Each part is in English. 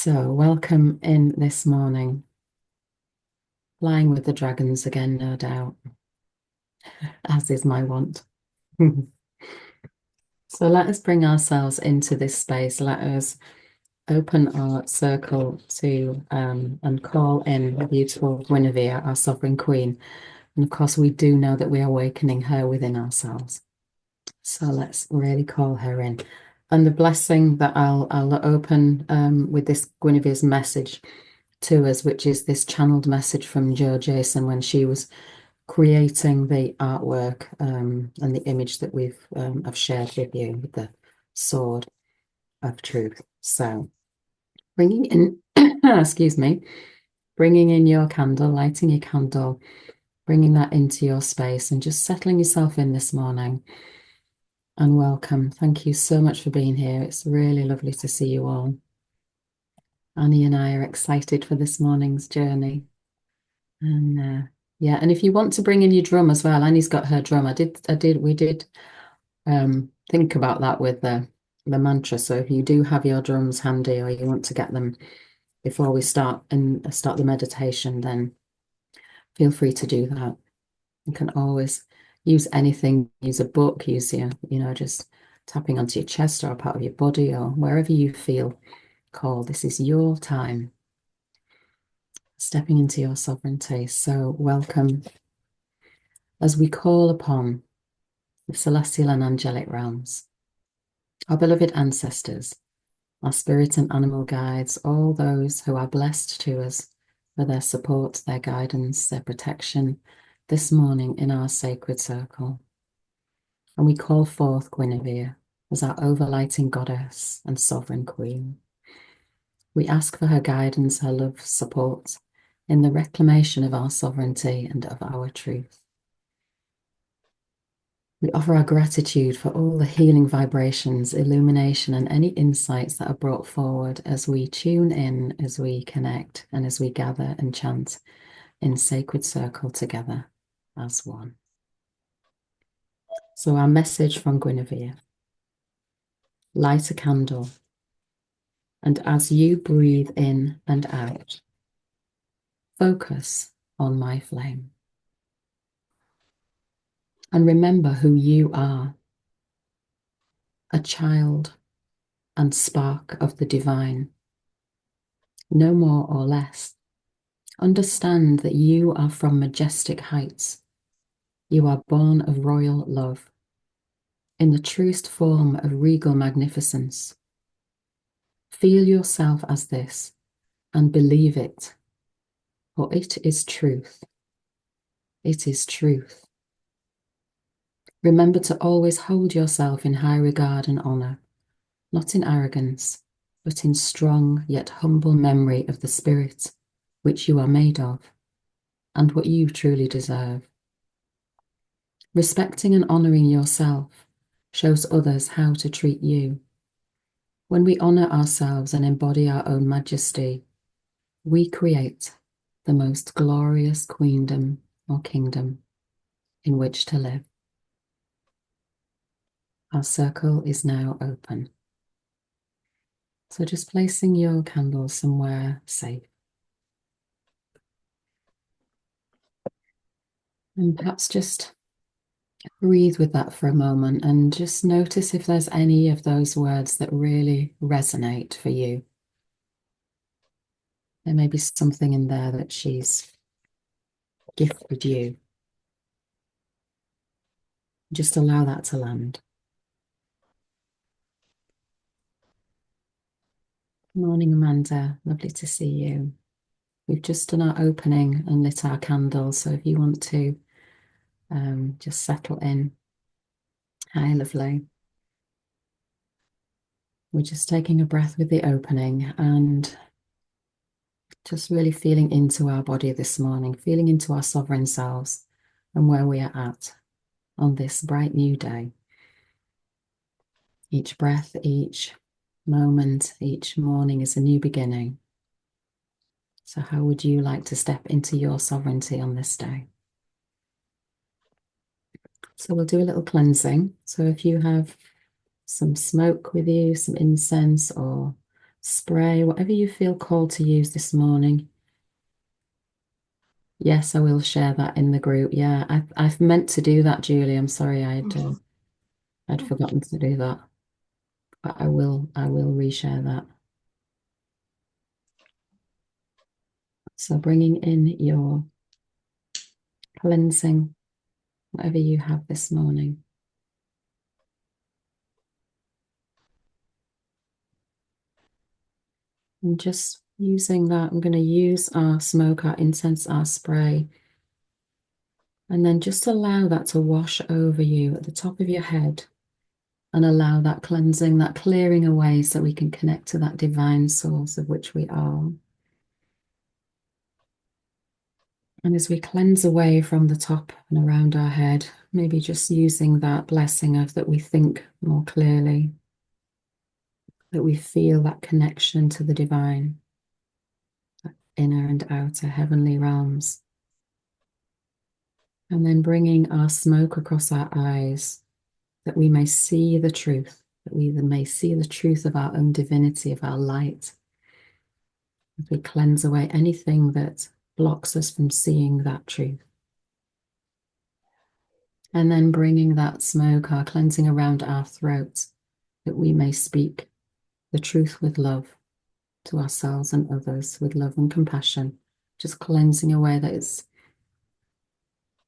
So, welcome in this morning. Flying with the dragons again, no doubt, as is my want. So, let us bring ourselves into this space. Let us open our circle to and call in the beautiful Guinevere, our Sovereign Queen. And of course, we do know that we are awakening her within ourselves. So, let's really call her in. And the blessing that I'll open with this Guinevere's message to us, which is this channeled message from Jo Jason when she was creating the artwork and the image that I've shared with you with the sword of truth. So bringing in, excuse me, bringing in your candle, lighting your candle, bringing that into your space and just settling yourself in this morning. And welcome. Thank you so much for being here. It's really lovely to see you all. Annie and I are excited for this morning's journey. And yeah, and if you want to bring in your drum as well, Annie's got her drum. We did think about that with the mantra. So if you do have your drums handy or you want to get them before we start the meditation, then feel free to do that. You can always use anything, use a book, use just tapping onto your chest or a part of your body or wherever you feel called. This is your time. Stepping into your sovereignty. So welcome as we call upon the celestial and angelic realms, our beloved ancestors, our spirit and animal guides, all those who are blessed to us for their support, their guidance, their protection this morning in our sacred circle. And we call forth Guinevere as our overlighting goddess and sovereign queen. We ask for her guidance, her love, support in the reclamation of our sovereignty and of our truth. We offer our gratitude for all the healing vibrations, illumination, and any insights that are brought forward as we tune in, as we connect, and as we gather and chant in sacred circle together as one. So our message from Guinevere: light a candle, and as you breathe in and out, focus on my flame. And remember who you are, a child and spark of the divine, no more or less. Understand that you are from majestic heights. You are born of royal love, in the truest form of regal magnificence. Feel yourself as this and believe it, for it is truth. It is truth. Remember to always hold yourself in high regard and honor, not in arrogance, but in strong yet humble memory of the spirit which you are made of and what you truly deserve. Respecting and honoring yourself shows others how to treat you. When we honor ourselves and embody our own majesty, we create the most glorious queendom or kingdom in which to live. Our circle is now open. So just placing your candle somewhere safe. And perhaps just breathe with that for a moment and just notice if there's any of those words that really resonate for you. There may be something in there that she's gifted you. Just allow that to land. Morning, Amanda. Lovely to see you. We've just done our opening and lit our candles, so if you want to just settle in. Hi, lovely. We're just taking a breath with the opening and just really feeling into our body this morning, feeling into our sovereign selves and where we are at on this bright new day. Each breath, each moment, each morning is a new beginning. So how would you like to step into your sovereignty on this day? So we'll do a little cleansing. So if you have some smoke with you, some incense or spray, whatever you feel called to use this morning. Yes, I will share that in the group. Yeah, I've meant to do that, Julie. I'm sorry I'd forgotten to do that, but I will reshare that. So bringing in your cleansing, whatever you have this morning. And just using that, I'm going to use our smoke, our incense, our spray, and then just allow that to wash over you at the top of your head and allow that cleansing, that clearing away so we can connect to that divine source of which we are. And as we cleanse away from the top and around our head, maybe just using that blessing of that we think more clearly, that we feel that connection to the divine, inner and outer heavenly realms. And then bringing our smoke across our eyes, that we may see the truth, that we may see the truth of our own divinity, of our light. As we cleanse away anything that blocks us from seeing that truth. And then bringing that smoke, our cleansing around our throats, that we may speak the truth with love to ourselves and others, with love and compassion, just cleansing away that it's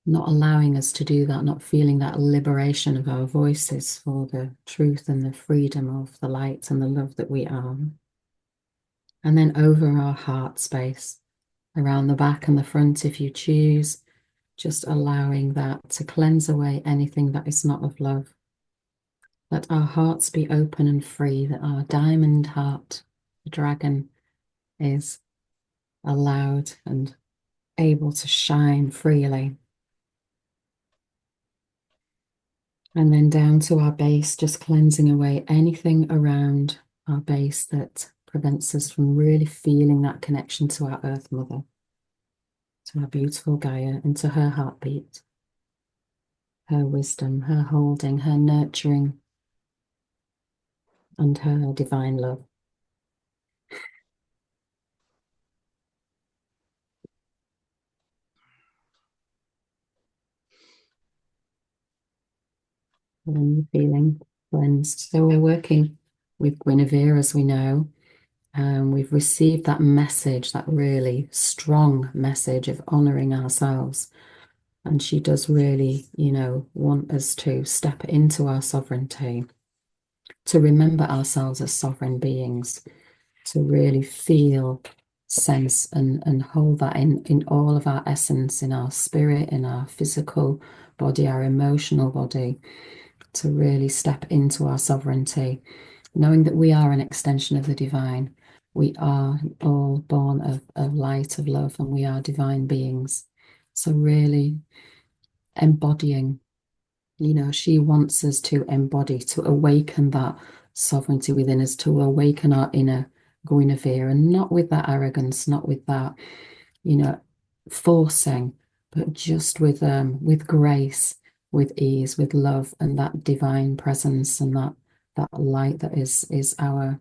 not allowing us to do that, not feeling that liberation of our voices for the truth and the freedom of the light and the love that we are. And then over our heart space, around the back and the front if you choose, just allowing that to cleanse away anything that is not of love. Let our hearts be open and free, that our diamond heart, the dragon, is allowed and able to shine freely. And then down to our base, just cleansing away anything around our base that prevents us from really feeling that connection to our Earth Mother, to our beautiful Gaia, and to her heartbeat, her wisdom, her holding, her nurturing, and her divine love. When you're feeling cleansed. So we're working with Guinevere, as we know. We've received that message, that really strong message of honoring ourselves. And she does really, want us to step into our sovereignty, to remember ourselves as sovereign beings, to really feel, sense, and hold that in all of our essence, in our spirit, in our physical body, our emotional body, to really step into our sovereignty, knowing that we are an extension of the divine. We are all born of light, of love, and we are divine beings. So really embodying, she wants us to embody, to awaken that sovereignty within us, to awaken our inner Guinevere, and not with that arrogance, not with that, forcing, but just with grace, with ease, with love, and that divine presence, and that light that is our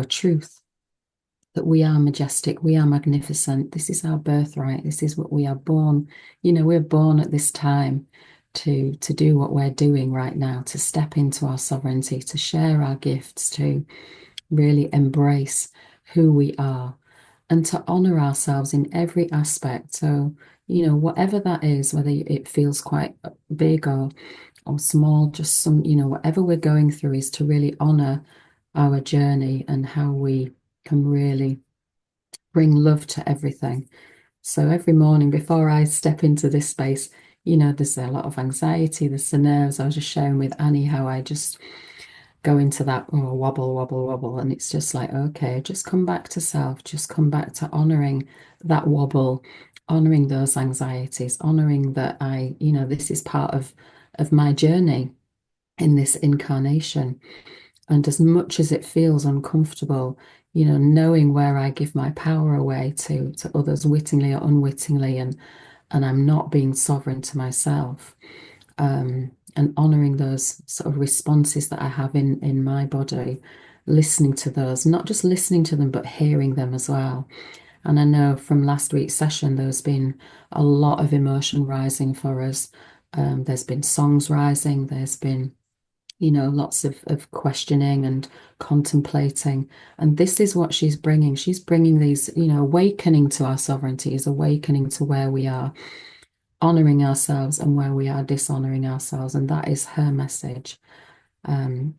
truth. That we are majestic, we are magnificent. This is our birthright. This is what we are born. We're born at this time to do what we're doing right now, to step into our sovereignty, to share our gifts, to really embrace who we are, and to honor ourselves in every aspect. So, whatever that is, whether it feels quite big or small, just some, whatever we're going through, is to really honor our journey and how we can really bring love to everything. So every morning before I step into this space, there's a lot of anxiety, there's the nerves. I was just sharing with Annie how I just go into that wobble, wobble, wobble. And it's just like, okay, just come back to self, just come back to honoring that wobble, honoring those anxieties, honoring that this is part of my journey in this incarnation. And as much as it feels uncomfortable, knowing where I give my power away to others wittingly or unwittingly, and I'm not being sovereign to myself, and honoring those sort of responses that I have in my body, listening to those, not just listening to them, but hearing them as well. And I know from last week's session, there's been a lot of emotion rising for us. There's been songs rising, there's been, lots of questioning and contemplating. And this is what she's bringing. She's bringing these, awakening to our sovereignty, is awakening to where we are honoring ourselves and where we are dishonoring ourselves. And that is her message.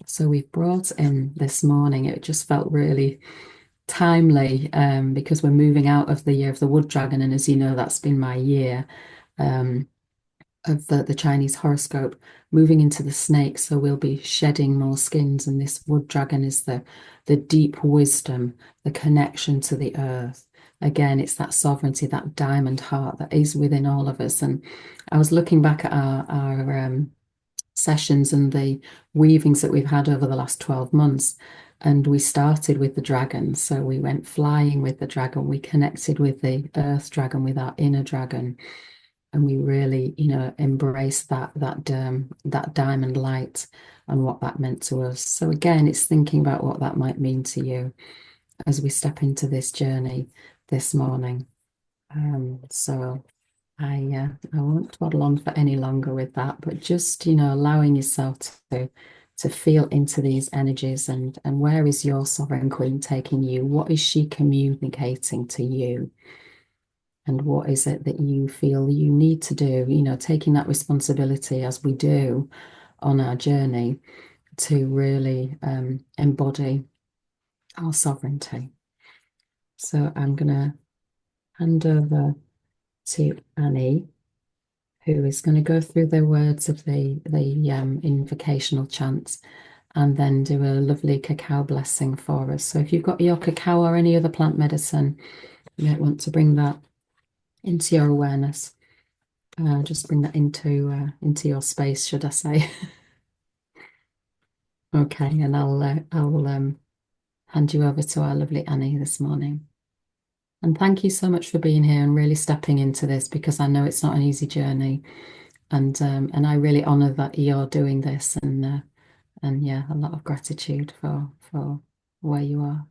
So we've brought in this morning, it just felt really timely, because we're moving out of the year of the wood dragon. And as you know, that's been my year. Of the Chinese horoscope, moving into the snake. So we'll be shedding more skins, and this wood dragon is the deep wisdom, the connection to the earth. Again, it's that sovereignty, that diamond heart that is within all of us. And I was looking back at our sessions and the weavings that we've had over the last 12 months. And we started with the dragon. So we went flying with the dragon. We connected with the earth dragon, with our inner dragon. And we really, embraced that diamond light and what that meant to us. So again, it's thinking about what that might mean to you as we step into this journey this morning. So I won't twaddle on for any longer with that, but just, allowing yourself to feel into these energies, and where is your sovereign queen taking you? What is she communicating to you? And what is it that you feel you need to do, taking that responsibility as we do on our journey to really embody our sovereignty. So I'm going to hand over to Annie, who is going to go through the words of the invocational chants and then do a lovely cacao blessing for us. So if you've got your cacao or any other plant medicine, you might want to bring that into your awareness. Just bring that into your space, should I say? Okay, and I'll hand you over to our lovely Annie this morning. And thank you so much for being here and really stepping into this, because I know it's not an easy journey, and I really honour that you're doing this, and yeah, a lot of gratitude for where you are.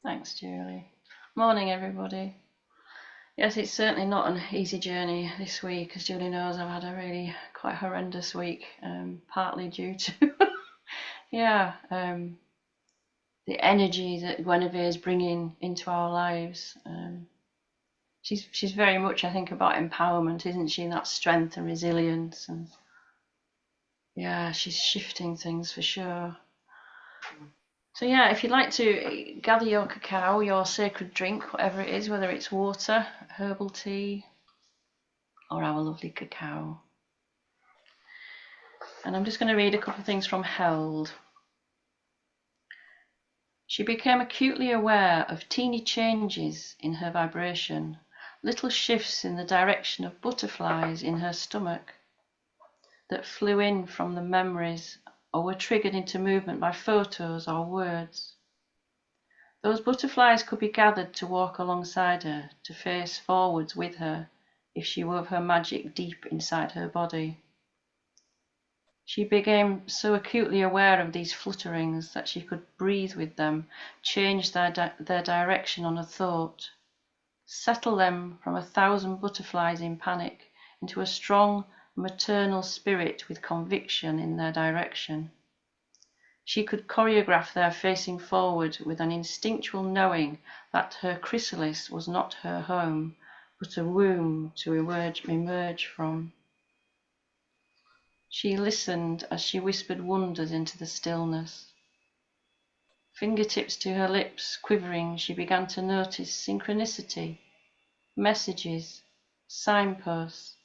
Thanks, Julie. Morning, everybody. Yes, it's certainly not an easy journey this week. As Julie knows, I've had a really quite horrendous week, partly due to the energy that Guinevere is bringing into our lives. She's very much, I think, about empowerment, isn't she? And that strength and resilience, and she's shifting things for sure. So if you'd like to gather your cacao, your sacred drink, whatever it is, whether it's water, herbal tea, or our lovely cacao. And I'm just going to read a couple of things from Held. She became acutely aware of teeny changes in her vibration, little shifts in the direction of butterflies in her stomach that flew in from the memories or were triggered into movement by photos or words. Those butterflies could be gathered to walk alongside her, to face forwards with her, if she wove her magic deep inside her body. She became so acutely aware of these flutterings that she could breathe with them, change their direction on a thought, settle them from 1,000 butterflies in panic into a strong maternal spirit with conviction in their direction. She could choreograph their facing forward with an instinctual knowing that her chrysalis was not her home, but a womb to emerge from. She listened as she whispered wonders into the stillness. Fingertips to her lips quivering, she began to notice synchronicity, messages, signposts,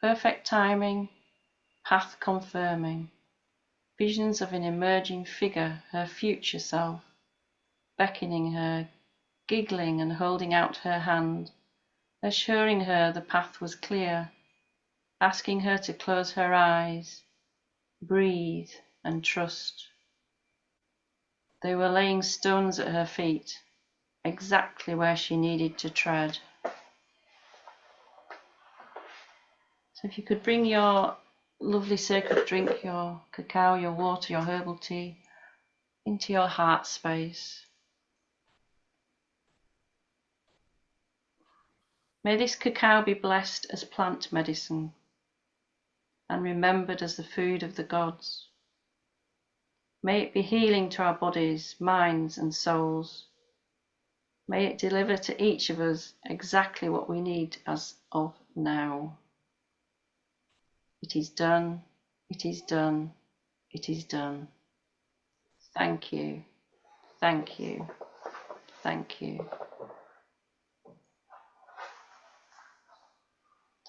perfect timing, path confirming, visions of an emerging figure, her future self, beckoning her, giggling and holding out her hand, assuring her the path was clear, asking her to close her eyes, breathe and trust. They were laying stones at her feet, exactly where she needed to tread. So if you could bring your lovely sacred drink, your cacao, your water, your herbal tea, into your heart space. May this cacao be blessed as plant medicine and remembered as the food of the gods. May it be healing to our bodies, minds and souls. May it deliver to each of us exactly what we need as of now. It is done, it is done, it is done. Thank you, thank you, thank you.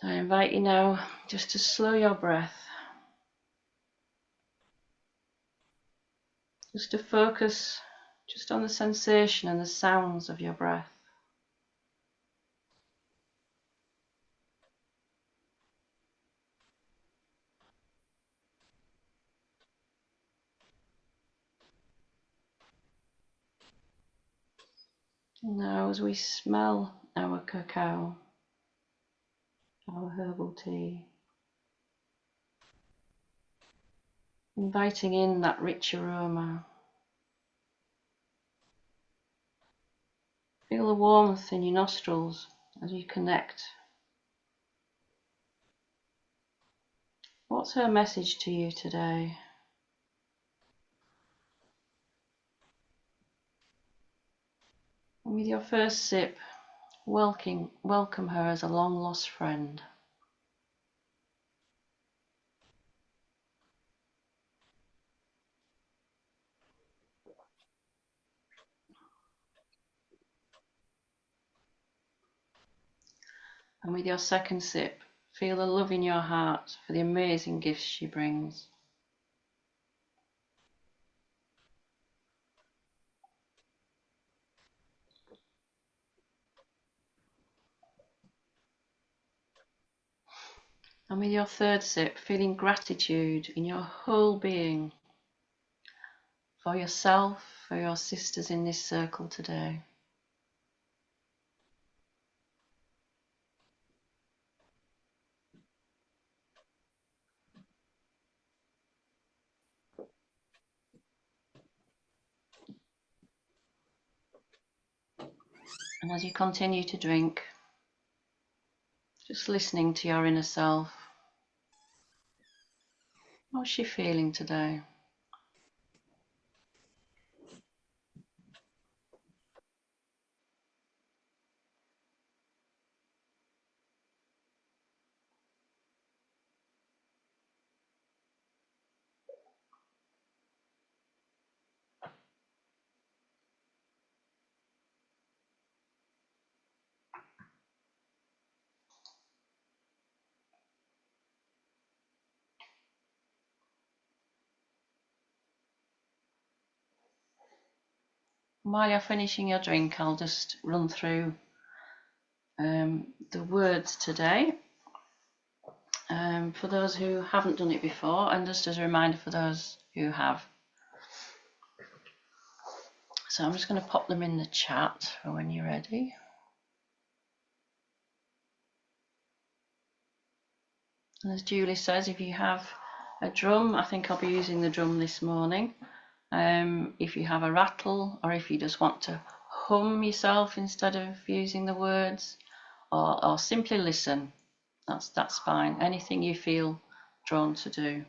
I invite you now just to slow your breath, just to focus just on the sensation and the sounds of your breath. And now as we smell our cacao, our herbal tea, inviting in that rich aroma. Feel the warmth in your nostrils as you connect. What's her message to you today? And with your first sip, welcome her as a long-lost friend. And with your second sip, feel the love in your heart for the amazing gifts she brings. And with your third sip, feeling gratitude in your whole being for yourself, for your sisters in this circle today. And as you continue to drink, just listening to your inner self. How's she feeling today? While you're finishing your drink, I'll just run through the words today for those who haven't done it before, and just as a reminder for those who have. So I'm just going to pop them in the chat for when you're ready. And as Julie says, if you have a drum, I think I'll be using the drum this morning. If you have a rattle, or if you just want to hum yourself instead of using the words, or simply listen, that's fine. Anything you feel drawn to do.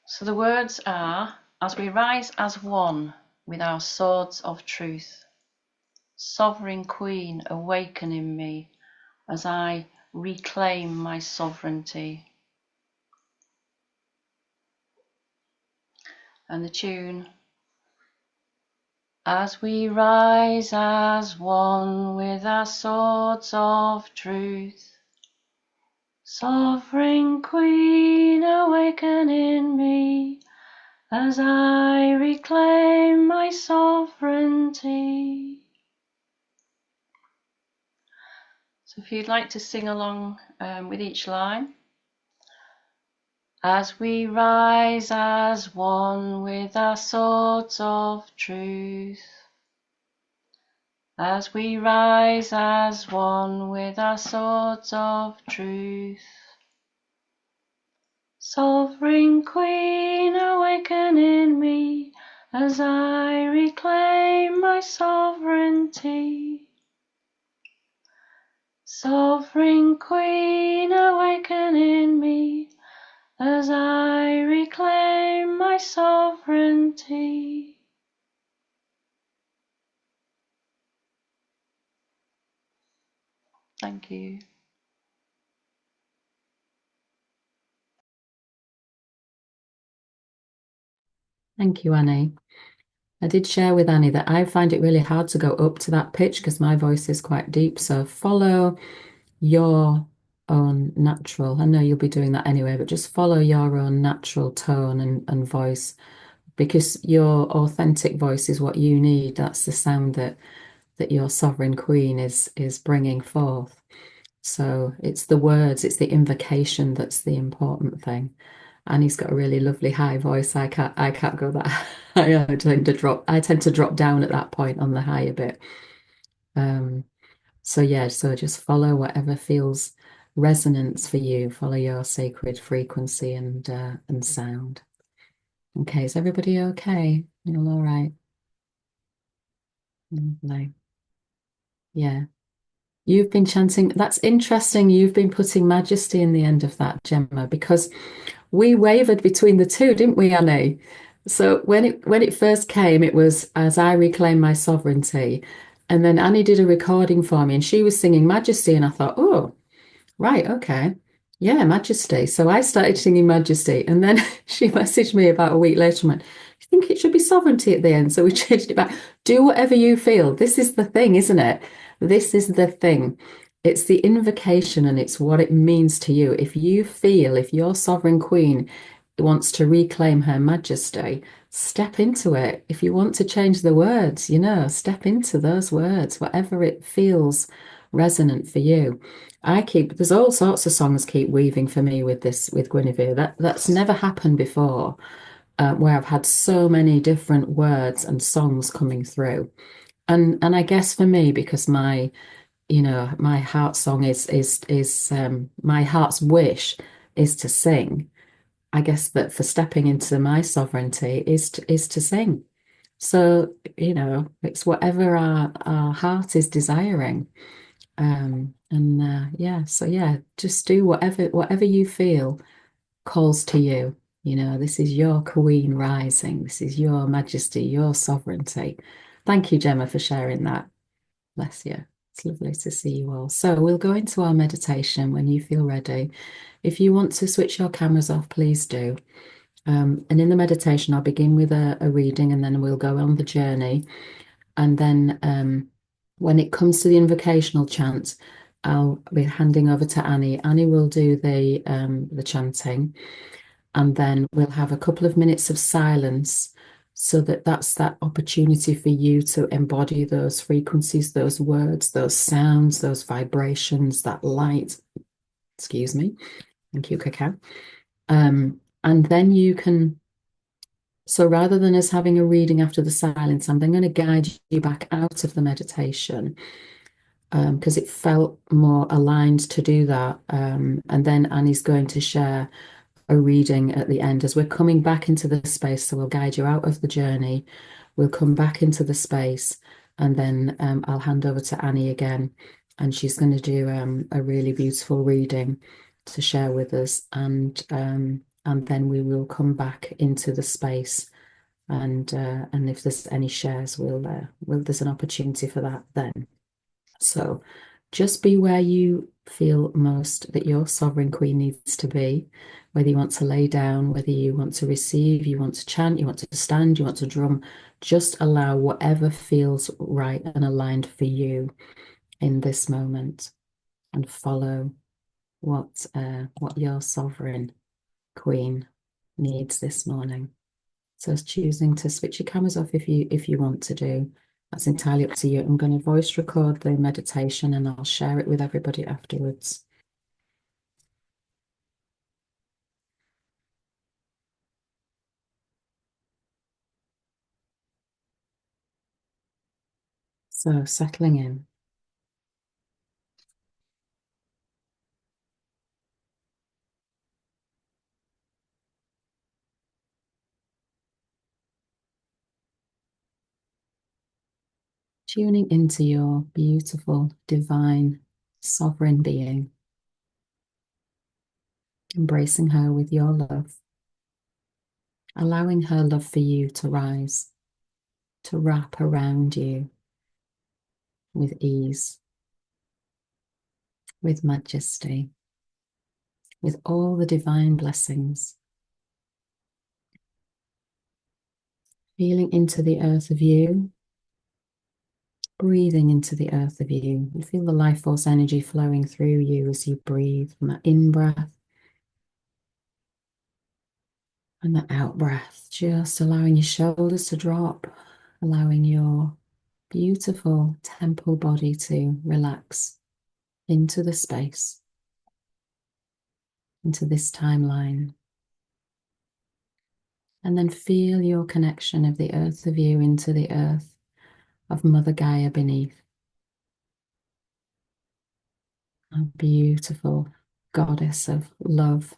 So the words are: as we rise as one with our swords of truth, Sovereign Queen, awaken in me as I reclaim my sovereignty. And the tune: as we rise as one with our swords of truth, Sovereign Queen, awaken in me as I reclaim my sovereignty. So if you'd like to sing along with each line. As we rise as one with our swords of truth, as we rise as one with our swords of truth, Sovereign Queen, awaken in me as I reclaim my sovereignty. Sovereign Queen, awaken in me as I reclaim my sovereignty. Thank you. Thank you, Annie. I did share with Annie that I find it really hard to go up to that pitch because my voice is quite deep. So follow your own natural, I know you'll be doing that anyway, but just follow your own natural tone and voice, because your authentic voice is what you need. That's the sound that your sovereign queen is bringing forth. So it's the words, it's the invocation that's the important thing. And he's got a really lovely high voice. I can't go that high. I tend to drop down at that point on the high a bit. So yeah, so just follow whatever feels resonance for you. Follow your sacred frequency and sound. Okay, is everybody okay? You're all right? Lovely. Yeah. You've been chanting. That's interesting. You've been putting majesty in the end of that, Gemma, because we wavered between the two, didn't we, Annie? So when it first came, it was as I reclaim my sovereignty. And then Annie did a recording for me and she was singing Majesty. And I thought, oh, right, okay. Yeah, Majesty. So I started singing Majesty. And then she messaged me about a week later and went, I think it should be sovereignty at the end. So we changed it back. Do whatever you feel. This is the thing, isn't it? This is the thing. It's the invocation and it's what it means to you. If you feel, if your sovereign queen wants to reclaim her majesty, step into it. If you want to change the words, step into those words, whatever it feels resonant for you. There's all sorts of songs keep weaving for me with this, with Guinevere. That's never happened before, where I've had so many different words and songs coming through. And I guess for me, because my heart song is my heart's wish is to sing. I guess that for stepping into my sovereignty is to sing. So, it's whatever our heart is desiring. And yeah, so yeah, just do whatever you feel calls to you. This is your queen rising. This is your majesty, your sovereignty. Thank you, Gemma, for sharing that. Bless you. It's lovely to see you all. So we'll go into our meditation when you feel ready. If you want to switch your cameras off, please do. And in the meditation, I'll begin with a reading and then we'll go on the journey. And then when it comes to the invocational chant, I'll be handing over to Annie. Annie will do the chanting, and then we'll have a couple of minutes of silence so that's that opportunity for you to embody those frequencies, those words, those sounds, those vibrations, that light. Excuse me. Thank you, Cacao. And then you can, so rather than us having a reading after the silence, I'm then going to guide you back out of the meditation because it felt more aligned to do that. And then Annie's going to share a reading at the end as we're coming back into the space. So we'll guide you out of the journey. We'll come back into the space, and then I'll hand over to Annie again, and she's going to do a really beautiful reading to share with us, and then we will come back into the space, and if there's any shares, there's an opportunity for that then. So just be where you feel most that your sovereign queen needs to be, whether you want to lay down, whether you want to receive, you want to chant, you want to stand, you want to drum. Just allow whatever feels right and aligned for you in this moment, and follow what your sovereign queen needs this morning. So it's choosing to switch your cameras off if you want to do. That's entirely up to you. I'm going to voice record the meditation and I'll share it with everybody afterwards. So settling in. tuning into your beautiful, divine, sovereign being, embracing her with your love, allowing her love for you to rise, to wrap around you with ease, with majesty, with all the divine blessings. Feeling into the earth of you, breathing into the earth of you. You feel the life force energy flowing through you as you breathe from that in-breath and that out-breath, just allowing your shoulders to drop, allowing your beautiful temple body to relax into the space, into this timeline. And then feel your connection of the earth of you into the earth of Mother Gaia beneath. A beautiful goddess of love,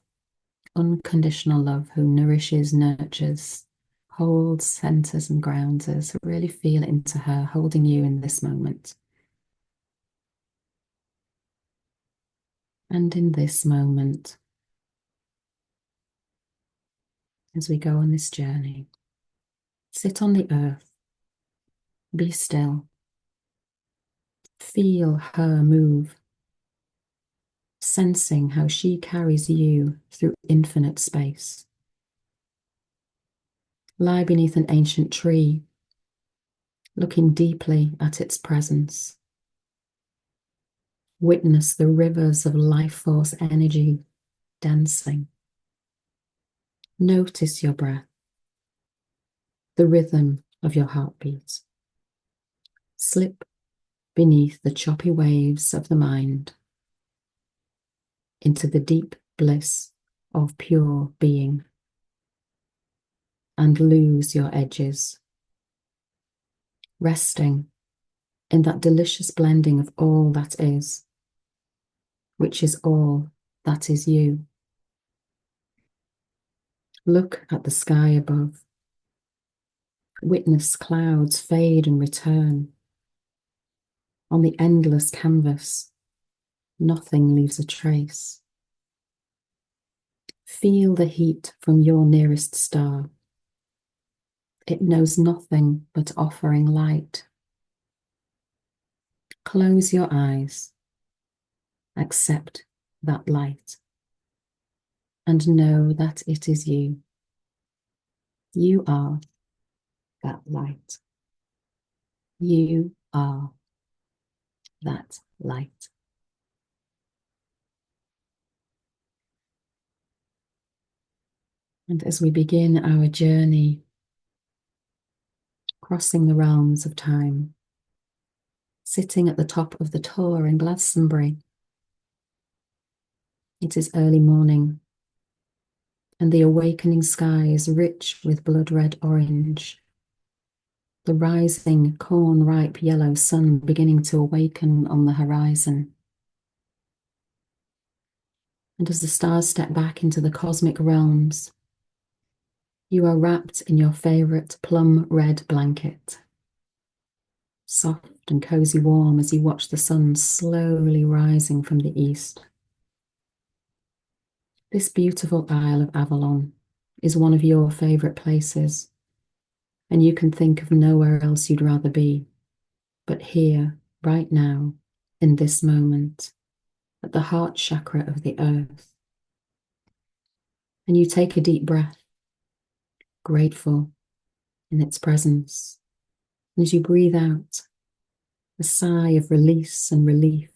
unconditional love, who nourishes, nurtures, holds, centers, and grounds us. Really feel into her holding you in this moment. And in this moment, as we go on this journey, sit on the earth, be still, feel her move, sensing how she carries you through infinite space. Lie beneath an ancient tree, looking deeply at its presence. Witness the rivers of life force energy dancing. Notice your breath, the rhythm of your heartbeat. Slip beneath the choppy waves of the mind into the deep bliss of pure being, and lose your edges, resting in that delicious blending of all that is, which is all that is you. Look at the sky above. Witness clouds fade and return. On the endless canvas, nothing leaves a trace. Feel the heat from your nearest star. It knows nothing but offering light. Close your eyes. Accept that light. And know that it is you. You are that light. You are that light. And as we begin our journey, crossing the realms of time, sitting at the top of the Tor in Glastonbury, it is early morning, and the awakening sky is rich with blood-red orange. The rising corn-ripe yellow sun beginning to awaken on the horizon. And as the stars step back into the cosmic realms, you are wrapped in your favorite plum red blanket, soft and cozy warm as you watch the sun slowly rising from the east. This beautiful Isle of Avalon is one of your favorite places, and you can think of nowhere else you'd rather be but here, right now, in this moment, at the heart chakra of the earth. And you take a deep breath, grateful in its presence. And as you breathe out, a sigh of release and relief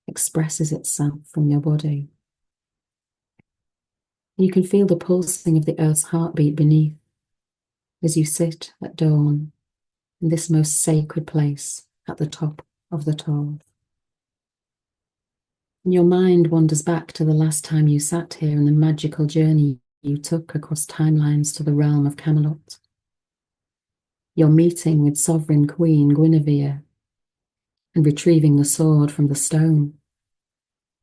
expresses itself from your body. You can feel the pulsing of the earth's heartbeat beneath as you sit at dawn in this most sacred place at the top of the Tor. And your mind wanders back to the last time you sat here and the magical journey you took across timelines to the realm of Camelot. Your meeting with Sovereign Queen Guinevere and retrieving the sword from the stone.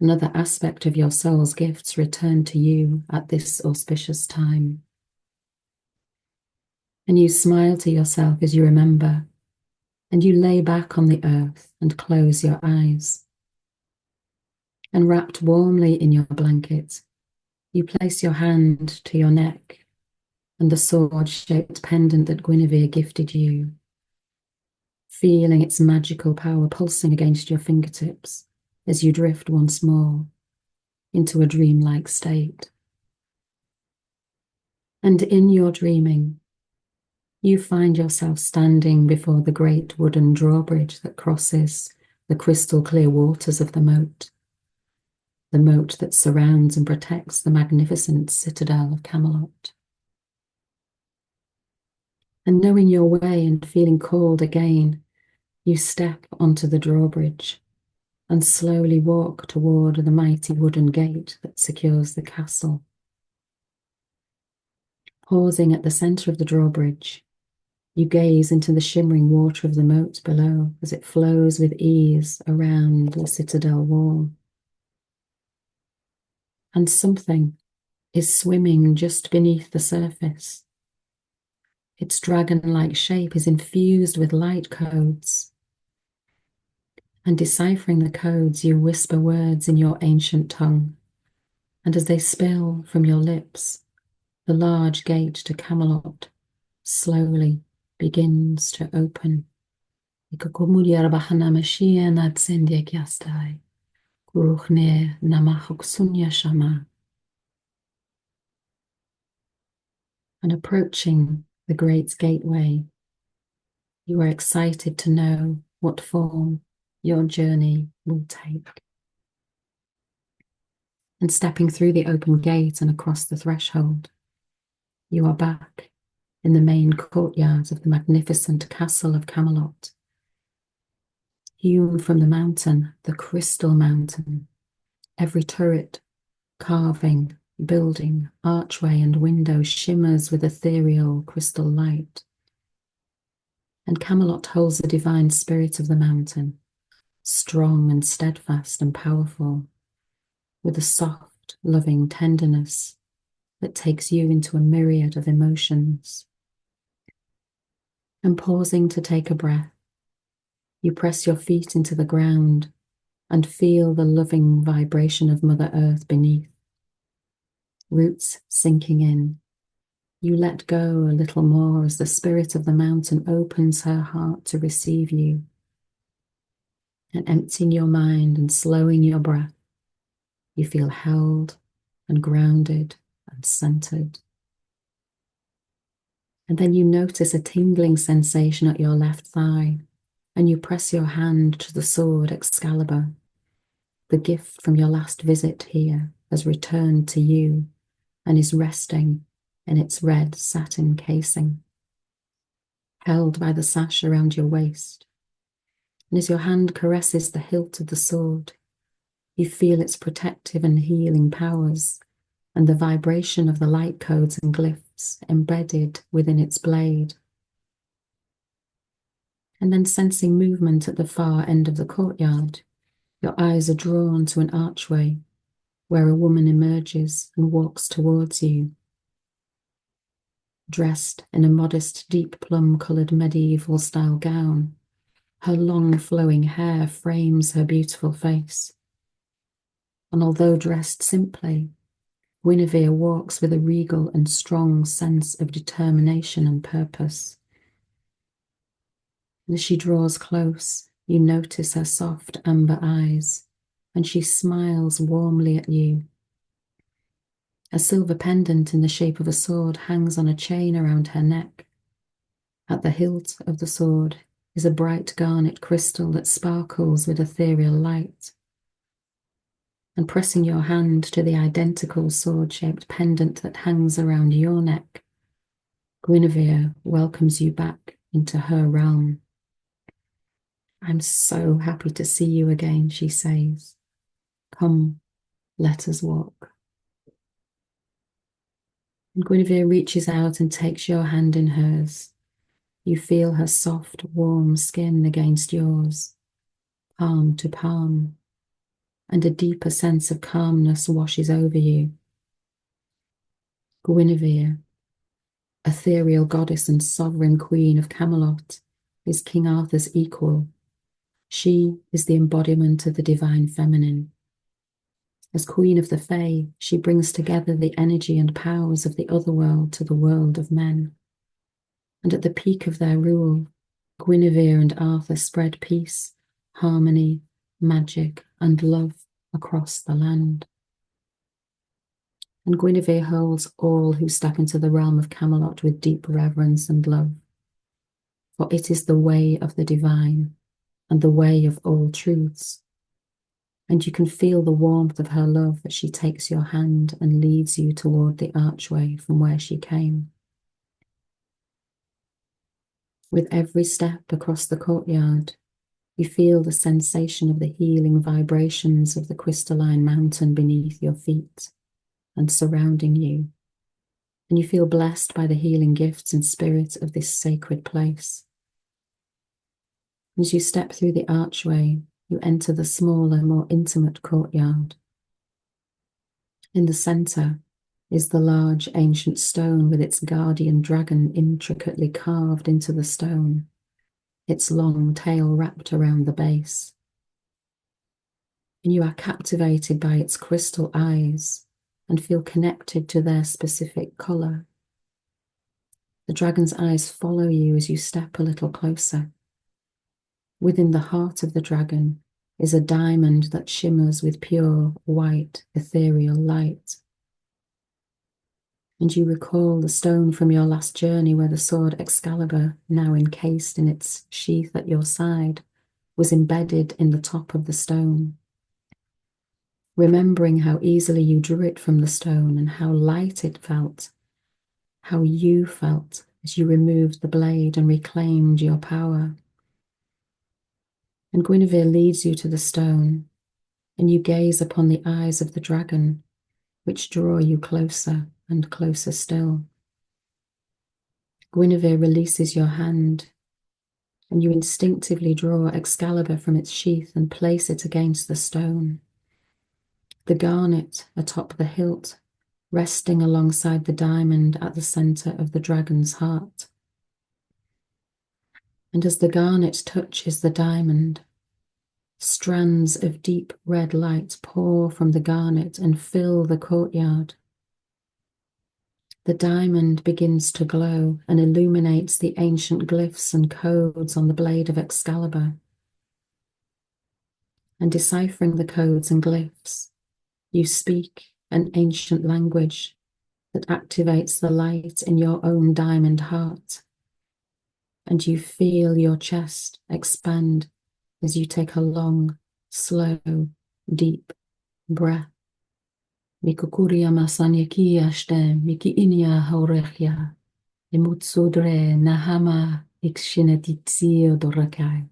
Another aspect of your soul's gifts returned to you at this auspicious time. And you smile to yourself as you remember, and you lay back on the earth and close your eyes. And wrapped warmly in your blanket, you place your hand to your neck and the sword-shaped pendant that Guinevere gifted you, feeling its magical power pulsing against your fingertips as you drift once more into a dreamlike state. And in your dreaming, you find yourself standing before the great wooden drawbridge that crosses the crystal clear waters of the moat that surrounds and protects the magnificent citadel of Camelot. And knowing your way and feeling called again, you step onto the drawbridge and slowly walk toward the mighty wooden gate that secures the castle. Pausing at the centre of the drawbridge, you gaze into the shimmering water of the moat below as it flows with ease around the citadel wall. And something is swimming just beneath the surface. Its dragon-like shape is infused with light codes. And deciphering the codes, you whisper words in your ancient tongue. And as they spill from your lips, the large gate to Camelot slowly begins to open. And approaching the great gateway, you are excited to know what form your journey will take. And stepping through the open gate and across the threshold, you are back in the main courtyard of the magnificent castle of Camelot. Hewn from the mountain, the crystal mountain, every turret, carving, building, archway and window shimmers with ethereal crystal light. And Camelot holds the divine spirit of the mountain, strong and steadfast and powerful, with a soft, loving tenderness that takes you into a myriad of emotions. And pausing to take a breath, you press your feet into the ground and feel the loving vibration of Mother Earth beneath. Roots sinking in, you let go a little more as the spirit of the mountain opens her heart to receive you. And emptying your mind and slowing your breath, you feel held and grounded and centered. And then you notice a tingling sensation at your left thigh, and you press your hand to the sword Excalibur. The gift from your last visit here has returned to you and is resting in its red satin casing, held by the sash around your waist. And as your hand caresses the hilt of the sword, you feel its protective and healing powers and the vibration of the light codes and glyphs embedded within its blade. And then sensing movement at the far end of the courtyard, your eyes are drawn to an archway where a woman emerges and walks towards you. Dressed in a modest, deep plum-coloured medieval-style gown, her long flowing hair frames her beautiful face. And although dressed simply, Guinevere walks with a regal and strong sense of determination and purpose. And as she draws close, you notice her soft amber eyes, and she smiles warmly at you. A silver pendant in the shape of a sword hangs on a chain around her neck. At the hilt of the sword is a bright garnet crystal that sparkles with ethereal light. And pressing your hand to the identical sword-shaped pendant that hangs around your neck, Guinevere welcomes you back into her realm. "I'm so happy to see you again," she says. "Come, let us walk." And Guinevere reaches out and takes your hand in hers. You feel her soft, warm skin against yours, palm to palm, and a deeper sense of calmness washes over you. Guinevere, ethereal goddess and sovereign queen of Camelot, is King Arthur's equal. She is the embodiment of the divine feminine. As Queen of the Fae, she brings together the energy and powers of the other world to the world of men. And at the peak of their rule, Guinevere and Arthur spread peace, harmony, magic, and love across the land. And Guinevere holds all who step into the realm of Camelot with deep reverence and love. For it is the way of the divine and the way of all truths. And you can feel the warmth of her love as she takes your hand and leads you toward the archway from where she came. With every step across the courtyard, you feel the sensation of the healing vibrations of the crystalline mountain beneath your feet and surrounding you. And you feel blessed by the healing gifts and spirit of this sacred place. As you step through the archway, you enter the smaller, more intimate courtyard. In the center is the large ancient stone with its guardian dragon intricately carved into the stone, its long tail wrapped around the base. And you are captivated by its crystal eyes and feel connected to their specific color. The dragon's eyes follow you as you step a little closer. Within the heart of the dragon is a diamond that shimmers with pure, white, ethereal light. And you recall the stone from your last journey where the sword Excalibur, now encased in its sheath at your side, was embedded in the top of the stone. Remembering how easily you drew it from the stone and how light it felt, how you felt as you removed the blade and reclaimed your power. And Guinevere leads you to the stone, and you gaze upon the eyes of the dragon, which draw you closer and closer still. Guinevere releases your hand, and you instinctively draw Excalibur from its sheath and place it against the stone. The garnet atop the hilt, resting alongside the diamond at the center of the dragon's heart. And as the garnet touches the diamond, strands of deep red light pour from the garnet and fill the courtyard. The diamond begins to glow and illuminates the ancient glyphs and codes on the blade of Excalibur. And deciphering the codes and glyphs, you speak an ancient language that activates the light in your own diamond heart. And you feel your chest expand as you take a long, slow, deep breath. Mikukuria masanyaki ashtem, miki inia haurechia, imutsudre nahama ikshinetitsio dorakai.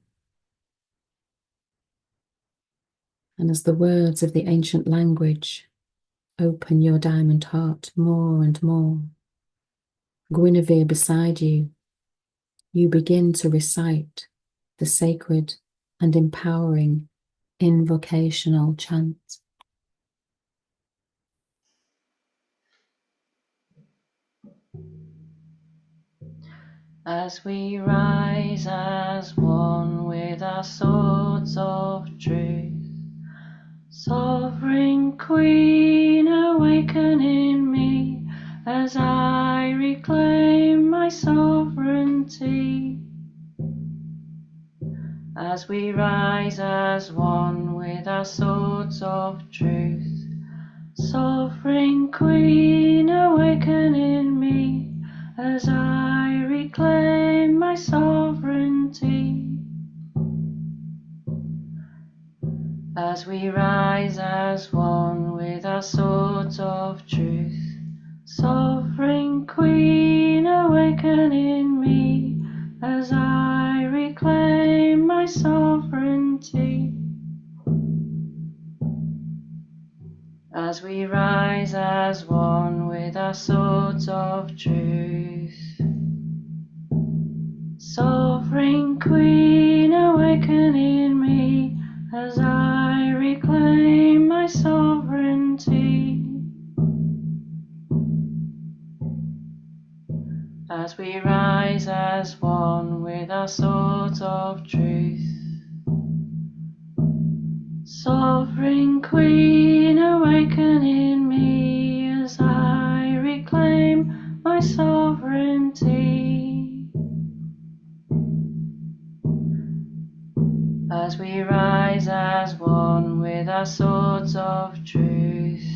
And as the words of the ancient language open your diamond heart more and more, Guinevere beside you, you begin to recite the sacred and empowering invocational chant. As we rise as one with our swords of truth, Sovereign Queen, awaken in me as I reclaim my sovereignty. As we rise as one with our swords of truth, Sovereign Queen, awaken in me as I reclaim my sovereignty. As we rise as one with our swords of truth, Sovereign Queen, awaken in me as I reclaim my sovereignty. As we rise as one with our swords of truth, Sovereign Queen, awaken in me as I reclaim my sovereignty. as we rise as one with our swords of truth. Sovereign Queen, awaken in me as I reclaim my sovereignty. As we rise as one with our swords of truth.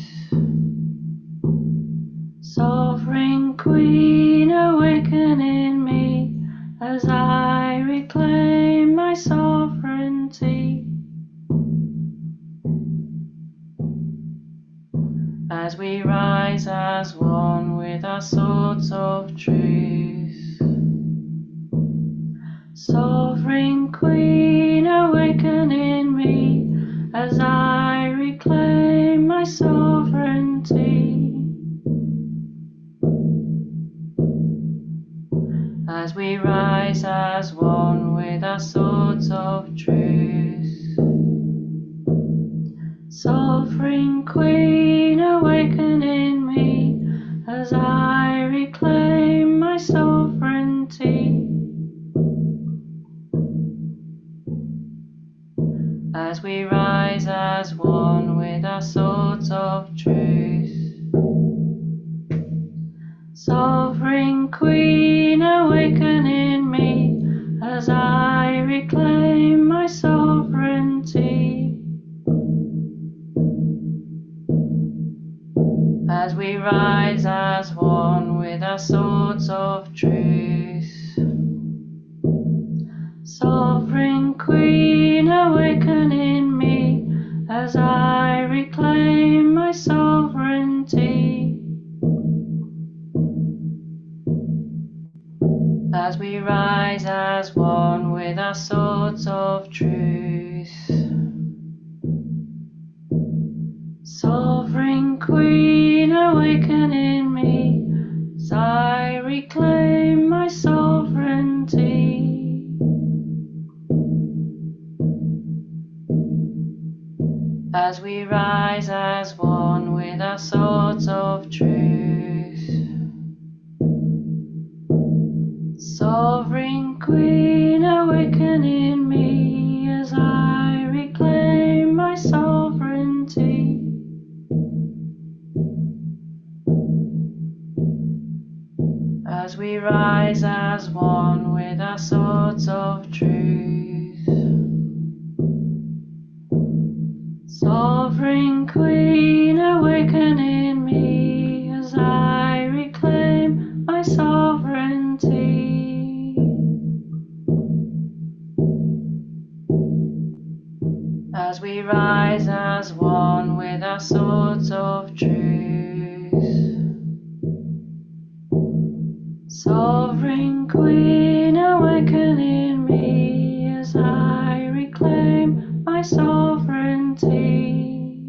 Sovereign Queen, awaken in me as I reclaim my sovereignty. As we rise as one with our swords of truth. Sovereign Queen, awaken in me as I reclaim my sovereignty. As we rise as one with our swords of truth. Sovereign Queen, awaken in me as I reclaim my sovereignty. As we rise as one with our swords of truth. Sovereign Queen, awaken in me as I reclaim my sovereignty. As we rise as one with our swords of truth. Sovereign Queen, awaken in me as I reclaim my sovereignty. As we rise as one with our swords of truth. Sovereign Queen, awaken in me as I reclaim my sovereignty. As we rise as one with our swords of truth. Sovereign Queen, awaken in me as I reclaim my sovereignty. As we rise as one with our swords of truth. Sovereign Queen, awaken in me as I reclaim my sovereignty. As we rise as one with our swords of truth. Sovereign Queen, awaken in me as I reclaim my sovereignty.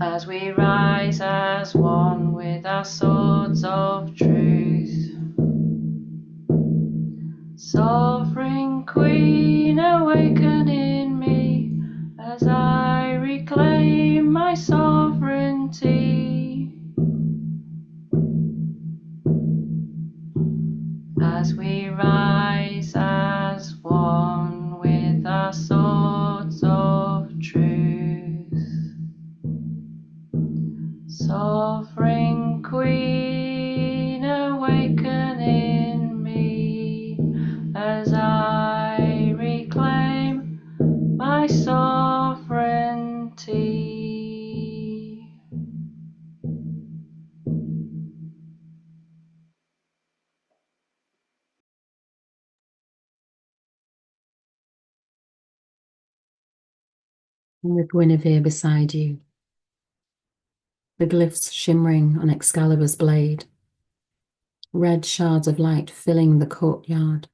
As we rise as one with our swords of truth. Sovereign Queen, awaken in me as I reclaim my sovereignty. As we rise as one with our swords of truth. Sovereign Queen, awaken in me as I reclaim my sovereignty. And with Guinevere beside you, the glyphs shimmering on Excalibur's blade, red shards of light filling the courtyard,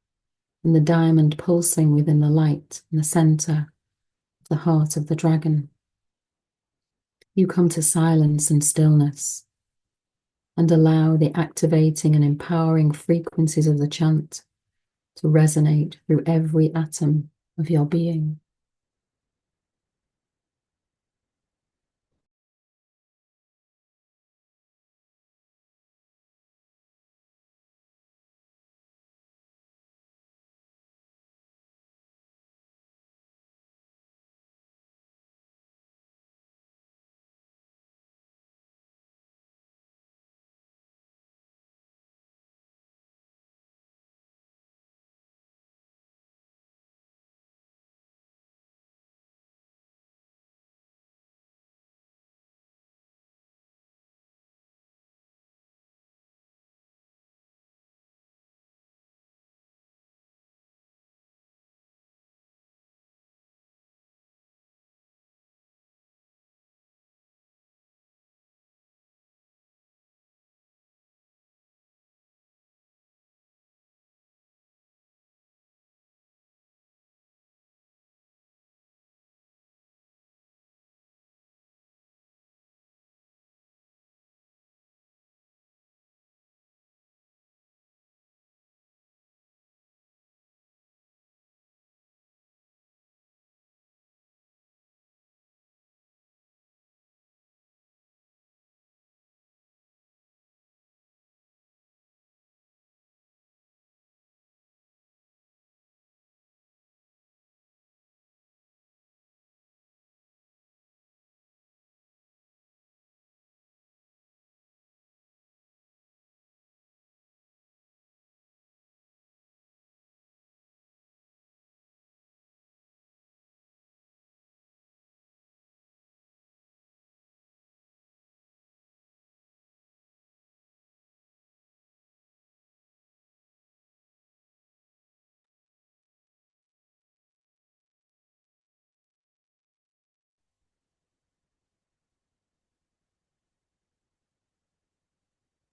and the diamond pulsing within the light in the centre of the heart of the dragon. You come to silence and stillness, and allow the activating and empowering frequencies of the chant to resonate through every atom of your being.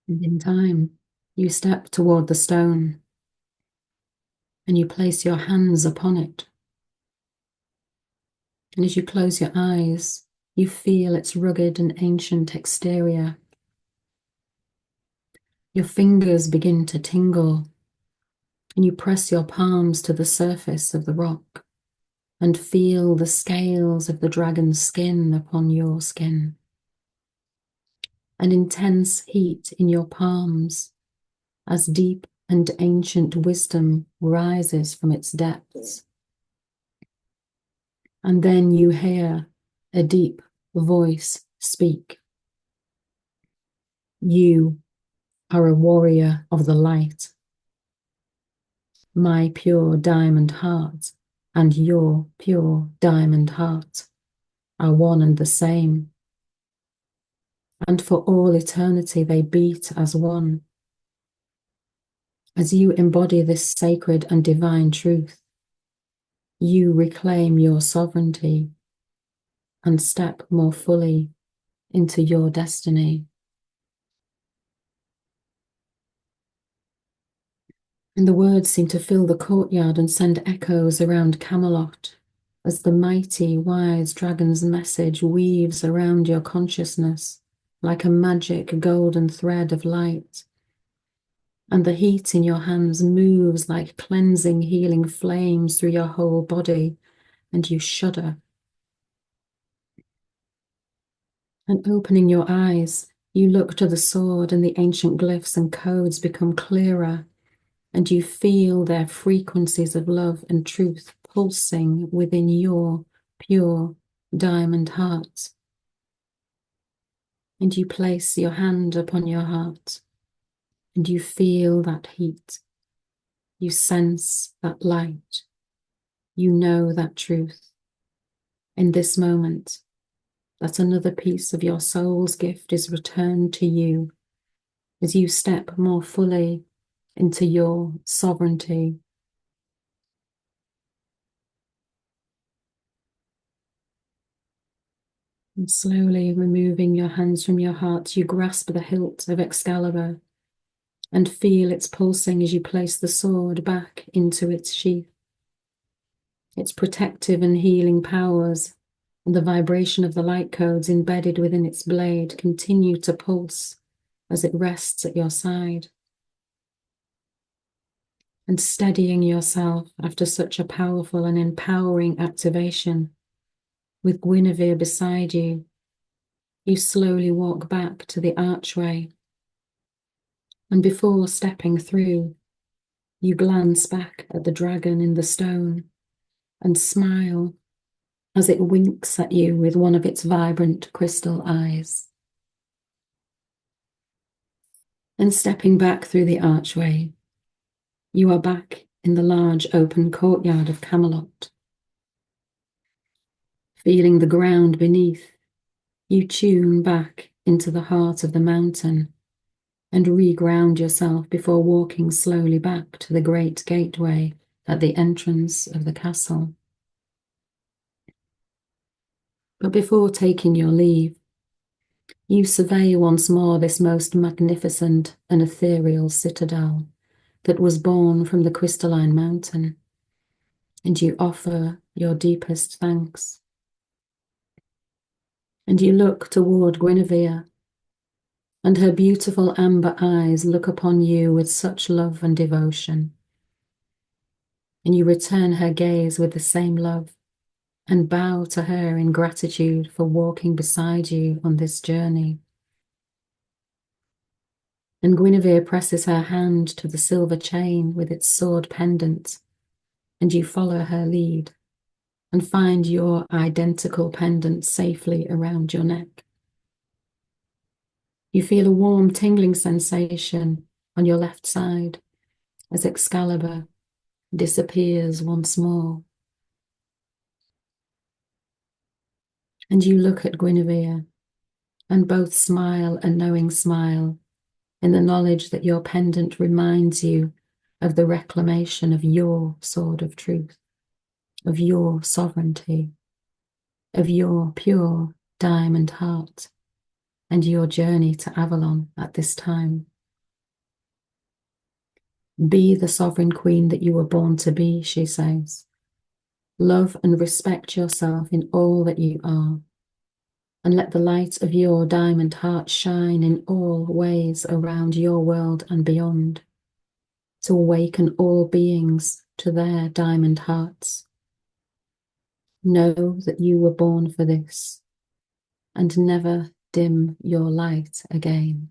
And in time, you step toward the stone and you place your hands upon it. And as you close your eyes, you feel its rugged and ancient exterior. Your fingers begin to tingle, and you press your palms to the surface of the rock and feel the scales of the dragon's skin upon your skin. An intense heat in your palms as deep and ancient wisdom rises from its depths. And then you hear a deep voice speak. You are a warrior of the light. My pure diamond heart and your pure diamond heart are one and the same. And for all eternity they beat as one. As you embody this sacred and divine truth, you reclaim your sovereignty and step more fully into your destiny. And the words seem to fill the courtyard and send echoes around Camelot as the mighty, wise dragon's message weaves around your consciousness like a magic golden thread of light. And the heat in your hands moves like cleansing, healing flames through your whole body, and you shudder. And opening your eyes, you look to the sword, and the ancient glyphs and codes become clearer, and you feel their frequencies of love and truth pulsing within your pure diamond heart. And you place your hand upon your heart, and you feel that heat. You sense that light. You know that truth. In this moment, that another piece of your soul's gift is returned to you as you step more fully into your sovereignty. And slowly removing your hands from your heart, you grasp the hilt of Excalibur and feel its pulsing as you place the sword back into its sheath. Its protective and healing powers and the vibration of the light codes embedded within its blade continue to pulse as it rests at your side. And steadying yourself after such a powerful and empowering activation, with Guinevere beside you, you slowly walk back to the archway. And before stepping through, you glance back at the dragon in the stone and smile as it winks at you with one of its vibrant crystal eyes. And stepping back through the archway, you are back in the large open courtyard of Camelot. Feeling the ground beneath, you tune back into the heart of the mountain and reground yourself before walking slowly back to the great gateway at the entrance of the castle. But before taking your leave, you survey once more this most magnificent and ethereal citadel that was born from the crystalline mountain, and you offer your deepest thanks. And you look toward Guinevere, and her beautiful amber eyes look upon you with such love and devotion. And you return her gaze with the same love and bow to her in gratitude for walking beside you on this journey. And Guinevere presses her hand to the silver chain with its sword pendant, and you follow her lead and find your identical pendant safely around your neck. You feel a warm tingling sensation on your left side as Excalibur disappears once more. And you look at Guinevere and both smile a knowing smile in the knowledge that your pendant reminds you of the reclamation of your sword of truth, of your sovereignty, of your pure diamond heart, and your journey to Avalon at this time. Be the sovereign queen that you were born to be, she says. Love and respect yourself in all that you are, and let the light of your diamond heart shine in all ways around your world and beyond, to awaken all beings to their diamond hearts. Know that you were born for this, and never dim your light again.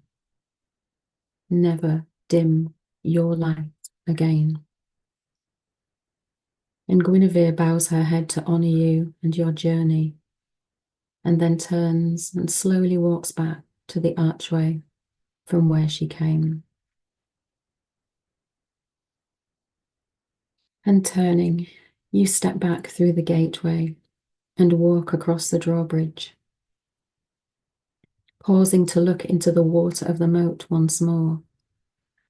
Never dim your light again. And Guinevere bows her head to honour you and your journey, and then turns and slowly walks back to the archway from where she came. And turning, you step back through the gateway and walk across the drawbridge, pausing to look into the water of the moat once more.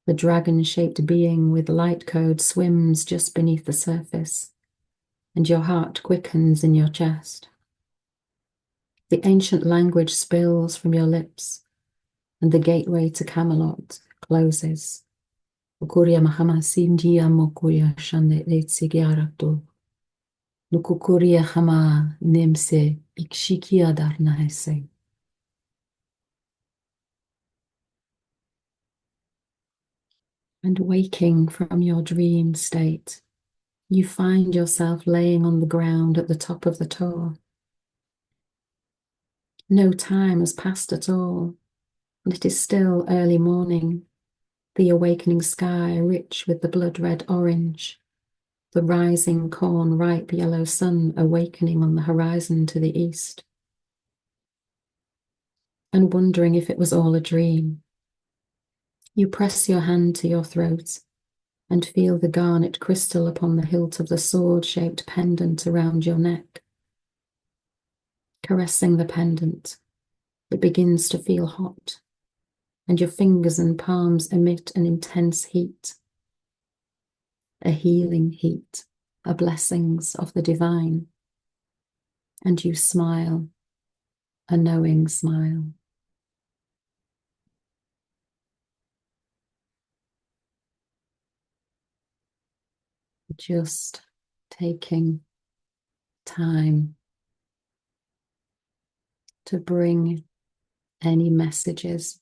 The dragon-shaped being with light code swims just beneath the surface, and your heart quickens in your chest. The ancient language spills from your lips, and the gateway to Camelot closes. Ukuria mahama sindia mokuria shande etsigiarato. Nukukuria hama nimse ikshikia darnahese. And waking from your dream state, you find yourself laying on the ground at the top of the tower. No time has passed at all, and it is still early morning, the awakening sky rich with the blood-red orange, the rising corn-ripe yellow sun awakening on the horizon to the east. And wondering if it was all a dream, you press your hand to your throat and feel the garnet crystal upon the hilt of the sword-shaped pendant around your neck. Caressing the pendant, it begins to feel hot, and your fingers and palms emit an intense heat, a healing heat, a blessings of the divine. And you smile, a knowing smile. Just taking time to bring any messages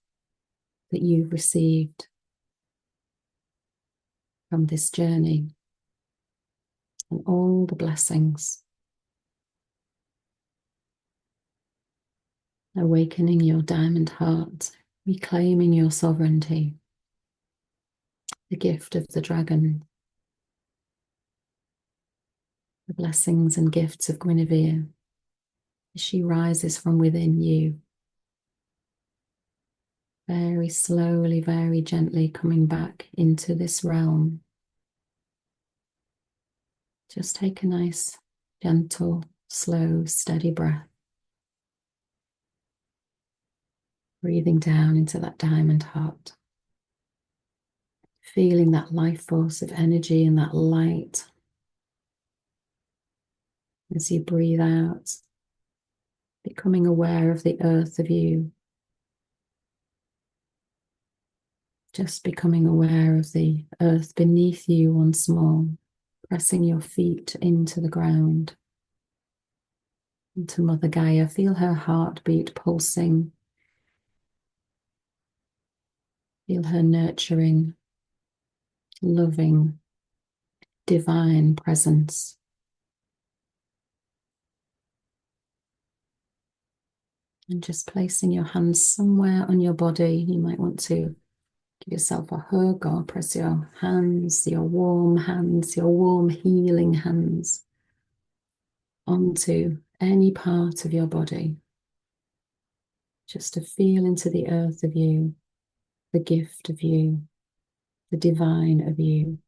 that you've received from this journey and all the blessings, awakening your diamond heart, reclaiming your sovereignty, the gift of the dragon, the blessings and gifts of Guinevere as she rises from within you, very slowly, very gently coming back into this realm. Just take a nice, gentle, slow, steady breath. Breathing down into that diamond heart. Feeling that life force of energy and that light. As you breathe out, becoming aware of the earth of you. Just becoming aware of the earth beneath you once more. Pressing your feet into the ground. Into Mother Gaia. Feel her heartbeat pulsing. Feel her nurturing, loving, divine presence. And just placing your hands somewhere on your body. You might want to give yourself a hug or press your hands, your warm healing hands onto any part of your body. Just to feel into the earth of you, the gift of you, the divine of you,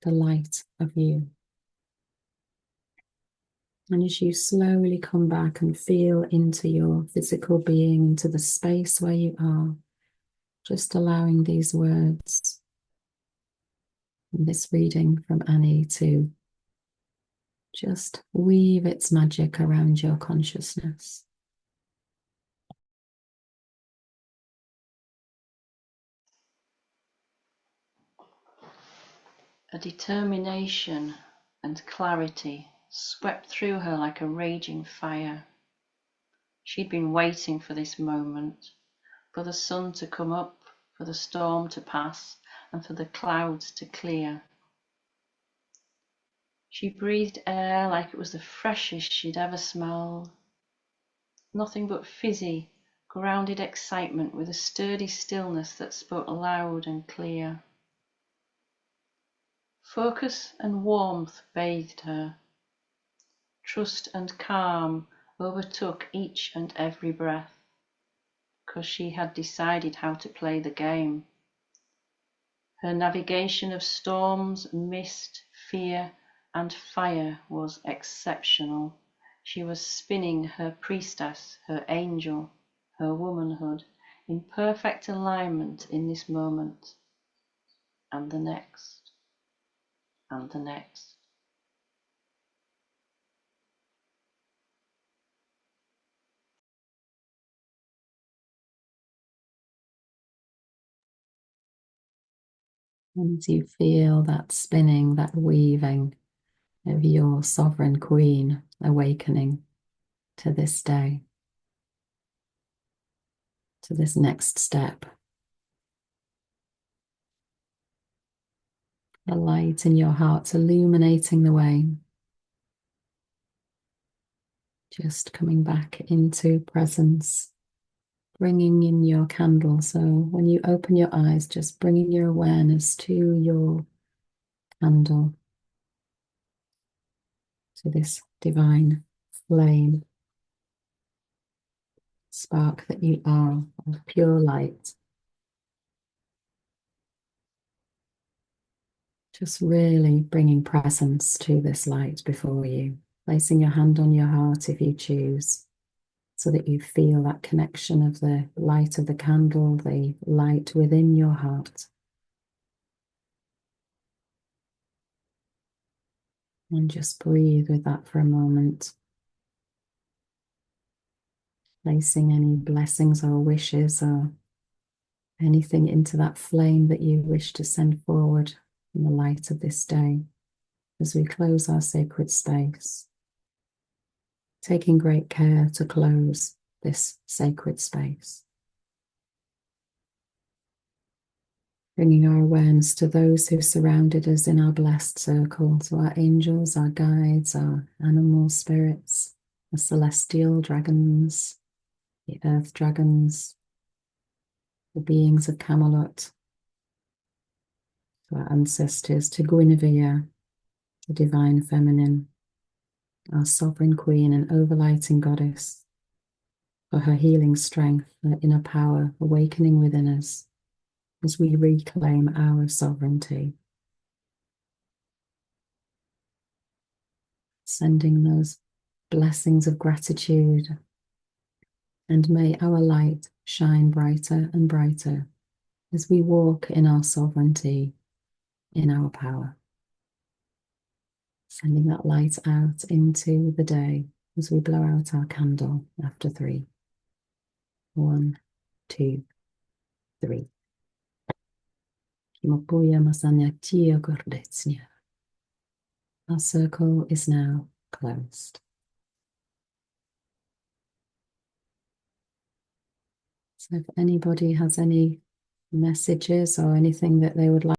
the light of you. And as you slowly come back and feel into your physical being, into the space where you are, just allowing these words and this reading from Annie to just weave its magic around your consciousness. A determination and clarity swept through her like a raging fire. She'd been waiting for this moment, for the sun to come up, for the storm to pass, and for the clouds to clear. She breathed air like it was the freshest she'd ever smelled. Nothing but fizzy, grounded excitement with a sturdy stillness that spoke loud and clear. Focus and warmth bathed her. Trust and calm overtook each and every breath, because she had decided how to play the game. Her navigation of storms, mist, fear, and fire was exceptional. She was spinning her priestess, her angel, her womanhood, in perfect alignment in this moment, and the next, and the next. And you feel that spinning, that weaving of your sovereign queen awakening to this day, to this next step. The light in your heart illuminating the way. Just coming back into presence, bringing in your candle. So when you open your eyes, just bringing your awareness to your candle, to this divine flame, spark that you are, of pure light. Just really bringing presence to this light before you, placing your hand on your heart if you choose, so that you feel that connection of the light of the candle, the light within your heart. And just breathe with that for a moment, placing any blessings or wishes or anything into that flame that you wish to send forward in the light of this day as we close our sacred space. Taking great care to close this sacred space. Bringing our awareness to those who surrounded us in our blessed circle, to our angels, our guides, our animal spirits, the celestial dragons, the earth dragons, the beings of Camelot, to our ancestors, to Guinevere, the divine feminine, our sovereign queen and overlighting goddess, for her healing strength, her inner power awakening within us as we reclaim our sovereignty. Sending those blessings of gratitude, and may our light shine brighter and brighter as we walk in our sovereignty, in our power. Sending that light out into the day as we blow out our candle after 3. 1, 2, 3. Our circle is now closed. So if anybody has any messages or anything that they would like